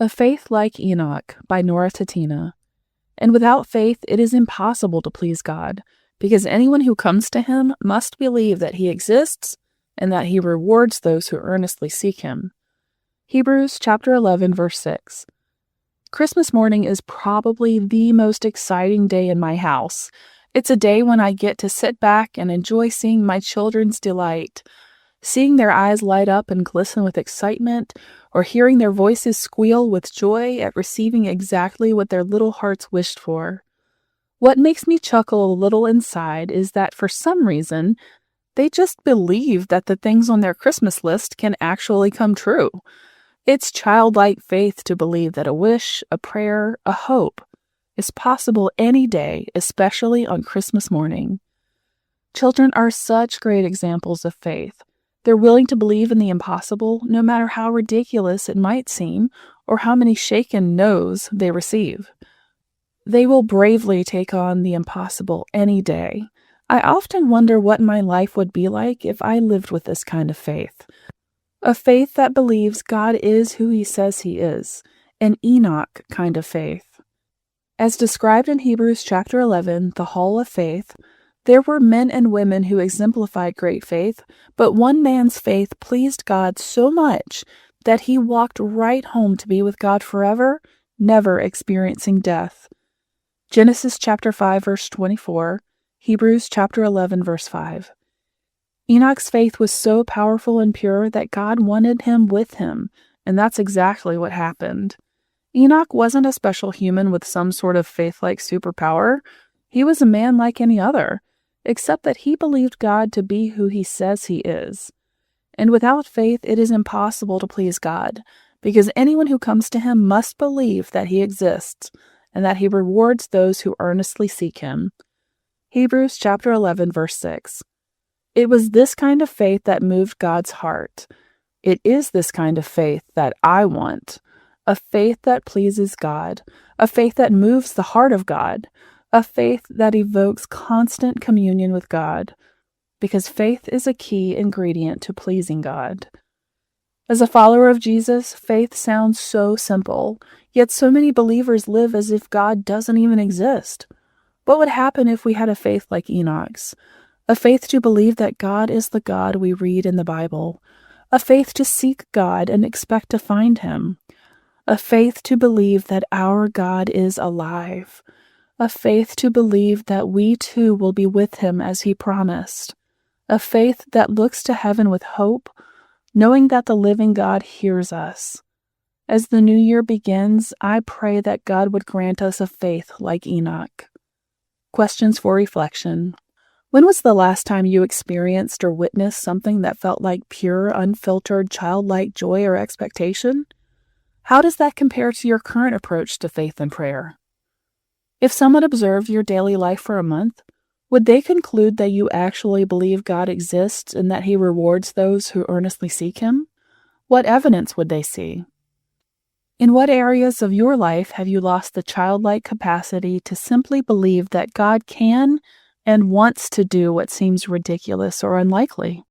A Faith Like Enoch by Nora Tatina. And without faith it is impossible to please God, because anyone who comes to him must believe that he exists and that he rewards those who earnestly seek him. Hebrews chapter 11, verse 6. Christmas morning is probably the most exciting day in my house. It's a day when I get to sit back and enjoy seeing my children's delight, seeing their eyes light up and glisten with excitement, or hearing their voices squeal with joy at receiving exactly what their little hearts wished for. What makes me chuckle a little inside is that for some reason, they just believe that the things on their Christmas list can actually come true. It's childlike faith to believe that a wish, a prayer, a hope is possible any day, especially on Christmas morning. Children are such great examples of faith. They're willing to believe in the impossible, no matter how ridiculous it might seem, or how many shaken no's they receive. They will bravely take on the impossible any day. I often wonder what my life would be like if I lived with this kind of faith. A faith that believes God is who he says he is. An Enoch kind of faith. As described in Hebrews chapter 11, the Hall of Faith, there were men and women who exemplified great faith, but one man's faith pleased God so much that he walked right home to be with God forever, never experiencing death. Genesis chapter 5, verse 24, Hebrews chapter 11, verse 5. Enoch's faith was so powerful and pure that God wanted him with him, and that's exactly what happened. Enoch wasn't a special human with some sort of faith-like superpower. He was a man like any other, except that he believed God to be who he says he is. And without faith, it is impossible to please God, because anyone who comes to him must believe that he exists, and that he rewards those who earnestly seek him. Hebrews chapter 11, verse 6. It was this kind of faith that moved God's heart. It is this kind of faith that I want. A faith that pleases God, a faith that moves the heart of God, a faith that evokes constant communion with God, because faith is a key ingredient to pleasing God. As a follower of Jesus, faith sounds so simple, yet so many believers live as if God doesn't even exist. What would happen if we had a faith like Enoch's? A faith to believe that God is the God we read in the Bible, a faith to seek God and expect to find him, a faith to believe that our God is alive, a faith to believe that we too will be with him as he promised, a faith that looks to heaven with hope, knowing that the living God hears us. As the new year begins, I pray that God would grant us a faith like Enoch. Questions for reflection. When was the last time you experienced or witnessed something that felt like pure, unfiltered, childlike joy or expectation? How does that compare to your current approach to faith and prayer? If someone observed your daily life for a month, would they conclude that you actually believe God exists and that he rewards those who earnestly seek him? What evidence would they see? In what areas of your life have you lost the childlike capacity to simply believe that God can and wants to do what seems ridiculous or unlikely?